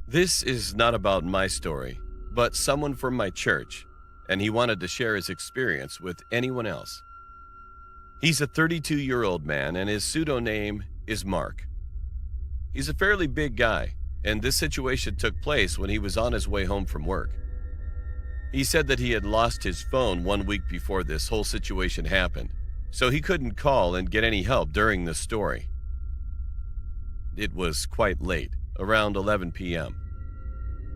This is not about my story, but someone from my church, and he wanted to share his experience with anyone else. He's a 32-year-old man, and his pseudonym is Mark. He's a fairly big guy, and this situation took place when he was on his way home from work. He said that he had lost his phone 1 week before this whole situation happened, so he couldn't call and get any help during the story. It was quite late, around 11 p.m.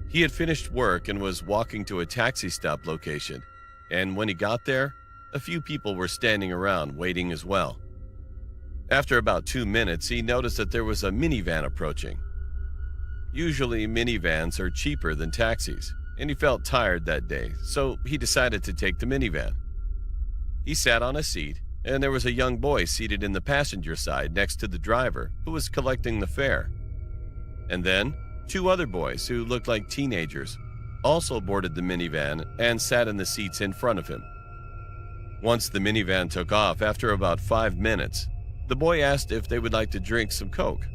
He had finished work and was walking to a taxi stop location, and when he got there, a few people were standing around waiting as well. After about 2 minutes, he noticed that there was a minivan approaching. Usually, minivans are cheaper than taxis, and he felt tired that day, so he decided to take the minivan. He sat on a seat, and there was a young boy seated in the passenger side next to the driver who was collecting the fare. And then, 2 other boys who looked like teenagers also boarded the minivan and sat in the seats in front of him. Once the minivan took off, after about 5 minutes, the boy asked if they would like to drink some Coke.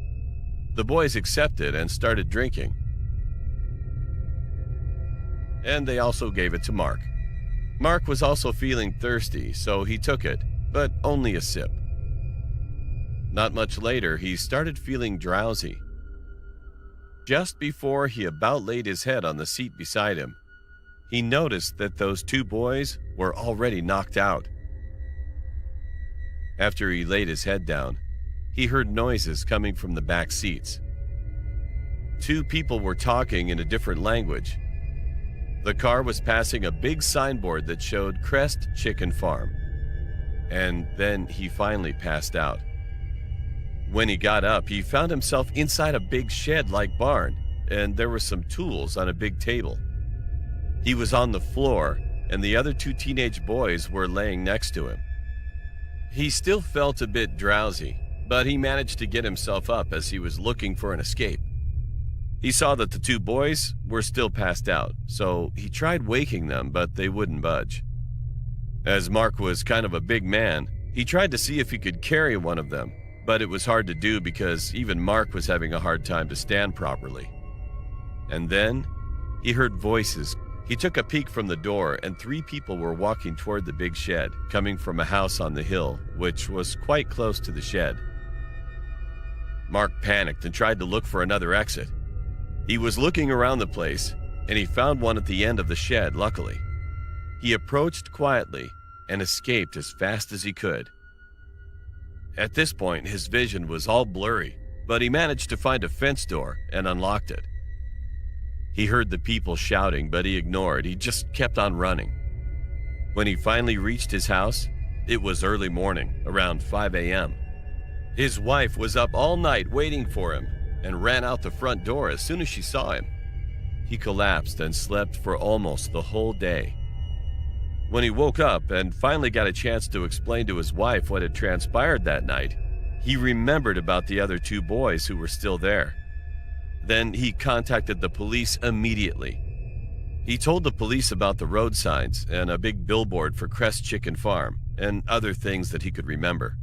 The boys accepted and started drinking. And they also gave it to Mark. Mark was also feeling thirsty, so he took it, but only a sip. Not much later, he started feeling drowsy. Just before he about laid his head on the seat beside him, he noticed that those 2 boys were already knocked out. After he laid his head down, he heard noises coming from the back seats. 2 people were talking in a different language. The car was passing a big signboard that showed Crest Chicken Farm. And then he finally passed out. When he got up, he found himself inside a big shed-like barn, and there were some tools on a big table. He was on the floor, and the other 2 teenage boys were laying next to him. He still felt a bit drowsy, but he managed to get himself up as he was looking for an escape. He saw that the 2 boys were still passed out, so he tried waking them, but they wouldn't budge. As Mark was kind of a big man, he tried to see if he could carry one of them, but it was hard to do because even Mark was having a hard time to stand properly. And then he heard voices. He took a peek from the door, and 3 people were walking toward the big shed, coming from a house on the hill, which was quite close to the shed. Mark panicked and tried to look for another exit. He was looking around the place, and he found one at the end of the shed, luckily. He approached quietly and escaped as fast as he could. At this point, his vision was all blurry, but he managed to find a fence door and unlocked it. He heard the people shouting, but he ignored. He just kept on running. When he finally reached his house, it was early morning, around 5 a.m. His wife was up all night waiting for him and ran out the front door as soon as she saw him. He collapsed and slept for almost the whole day. When he woke up and finally got a chance to explain to his wife what had transpired that night, he remembered about the other 2 boys who were still there. Then he contacted the police immediately. He told the police about the road signs and a big billboard for Crest Chicken Farm and other things that he could remember.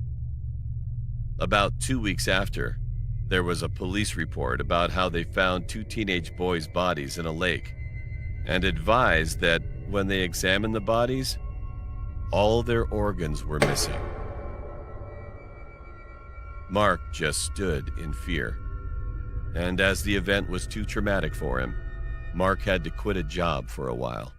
About 2 weeks after, there was a police report about how they found 2 teenage boys' bodies in a lake and advised that when they examined the bodies, all their organs were missing. Mark just stood in fear. And as the event was too traumatic for him, Mark had to quit a job for a while.